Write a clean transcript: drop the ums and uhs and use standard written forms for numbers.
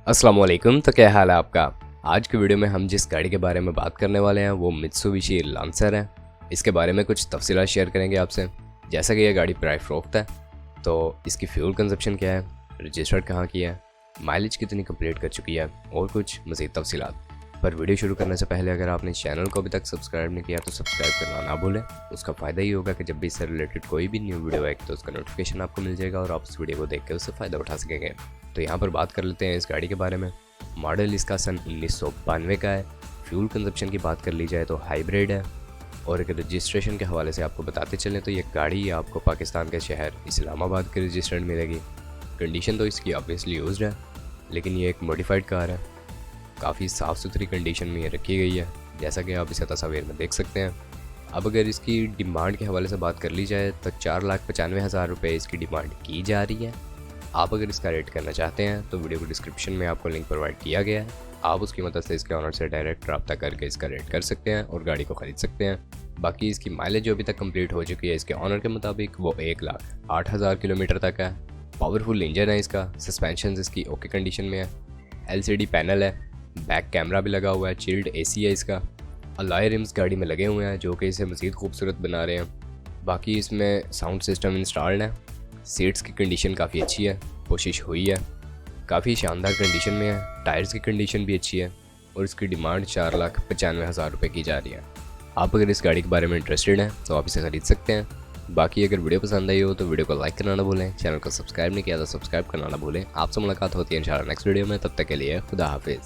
अस्सलाम वालेकुम। तो क्या हाल है आपका। आज की वीडियो में हम जिस गाड़ी के बारे में बात करने वाले हैं वो मित्सुबिशी लांसर है। इसके बारे में कुछ तफसीलात शेयर करेंगे आपसे। जैसा कि यह गाड़ी प्राइस फ़रोख्त है, तो इसकी फ्यूल कंजप्शन क्या है, रजिस्टर्ड कहाँ की है, माइलेज कितनी कंप्लीट कर चुकी है और कुछ मज़ीद तफसीलात। पर वीडियो शुरू करने से पहले अगर आपने चैनल को अभी तक सब्सक्राइब नहीं किया तो सब्सक्राइब करना ना भूलें। उसका फ़ायदा ये होगा कि जब भी इससे रिलेटेड कोई भी न्यू वीडियो आएगी तो उसका नोटिफिकेशन आपको मिल जाएगा और आप उस वीडियो को देख के उससे फ़ायदा उठा सकेंगे। तो यहाँ पर बात कर लेते हैं इस गाड़ी के बारे में। मॉडल इसका सन 1992 का है। फ्यूल कंजप्शन की बात कर ली जाए तो हाइब्रिड है। और अगर रजिस्ट्रेशन के हवाले से आपको बताते चलें तो ये गाड़ी आपको पाकिस्तान के शहर इस्लामाबाद के रजिस्टर्ड मिलेगी। कंडीशन तो इसकी ऑब्वियसली यूज्ड है, लेकिन ये एक मॉडिफाइड कार है। काफ़ी साफ़ सुथरी कंडीशन में ये रखी गई है, जैसा कि आप इसे तस्वीर में देख सकते हैं। अब अगर इसकी डिमांड के हवाले से बात कर ली जाए तो 4,95,000 रुपये इसकी डिमांड की जा रही है। आप अगर इसका रेट करना चाहते हैं तो वीडियो को डिस्क्रिप्शन में आपको लिंक प्रोवाइड किया गया है। आप उसकी मदद से इसके ऑनर से डायरेक्ट रब्ता करके इसका रेट कर सकते हैं और गाड़ी को ख़रीद सकते हैं। बाकी इसकी माइलेज जो अभी तक कंप्लीट हो चुकी है इसके ऑनर के मुताबिक वो 1,08,000 किलोमीटर तक है। पावरफुल इंजन है इसका, सस्पेंशन इसकी ओके कंडीशन में है, LCD पैनल है, बैक कैमरा भी लगा हुआ है, चिल्ड AC है इसका। अलॉय रिम्स गाड़ी में लगे हुए हैं जो कि इसे मज़ीद खूबसूरत बना रहे हैं। बाकी इसमें साउंड सिस्टम इंस्टॉल्ड है। सीट्स की कंडीशन काफ़ी अच्छी है, कोशिश हुई है, काफ़ी शानदार कंडीशन में है। टायर्स की कंडीशन भी अच्छी है और इसकी डिमांड 4,95,000 रुपये की जा रही है। आप अगर इस गाड़ी के बारे में इंटरेस्टेड हैं तो आप इसे ख़रीद सकते हैं। बाकी अगर वीडियो पसंद आई हो तो वीडियो को लाइक करना ना भूलें, चैनल को सब्सक्राइब नहीं किया तो सब्सक्राइब करना ना भूलें। आपसे मुलाकात होती है इंशाल्लाह नेक्स्ट वीडियो में। तब तक के लिए खुदा हाफिज़।